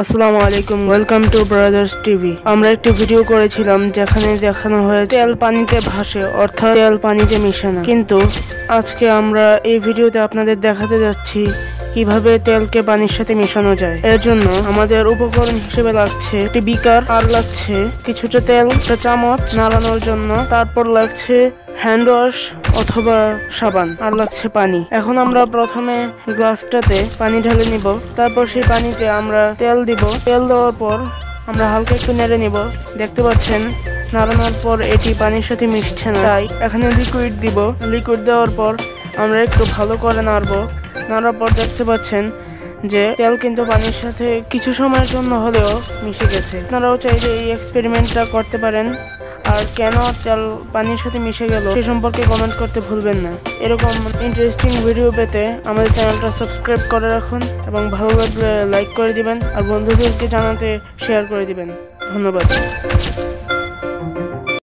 আসসালামু আলাইকুম, welcome to brothers TV. আমরা একটি ভিডিও করেছিলাম যেখানে দেখানো হয়েছে তেল পানিতে ভাসে, অর্থাৎ তেল পানিতে মিশে না। কিন্তু আজকে আমরা এই ভিডিওতে আপনাদের দেখাতে যাচ্ছি কিভাবে তেলকে পানির সাথে মেশানো যায়। এর জন্য আমাদের উপকরণ হিসেবে লাগছে একটি বিকার, আর লাগছে কিছুটা তেল, একটা চামচ নাড়ানোর জন্য, তারপর লাগছে হ্যান্ড ওয়াশ অথবা সাবান, আর লাগছে পানি। এখন আমরা প্রথমে গ্লাসটাতে পানি ঢেলে নিব, তারপর সেই পানিতে আমরা তেল দিব। তেল দেওয়ার পর আমরা হালকা একটু নেড়ে নিব। দেখতে পাচ্ছেন নাড়ানোর পর এটি পানির সাথে মিশছে না, তাই এখানে লিকুইড দিব। লিকুইড দেওয়ার পর আমরা একটু ভালো করে নাড়বো। নাড়ার পর দেখতে পাচ্ছেন যে তেল কিন্তু পানির সাথে কিছু সময়ের জন্য হলেও মিশে গেছে। আপনারাও চাইলে এই এক্সপেরিমেন্টটা করতে পারেন। আর কেন তেল পানির সাথে মিশে গেল সে সম্পর্কে কমেন্ট করতে ভুলবেন না। এরকম ইন্টারেস্টিং ভিডিও পেতে আমাদের চ্যানেলটা সাবস্ক্রাইব করে রাখুন এবং ভালো লাগলে লাইক করে দিবেন আর বন্ধুদেরকে জানাতে শেয়ার করে দিবেন। ধন্যবাদ।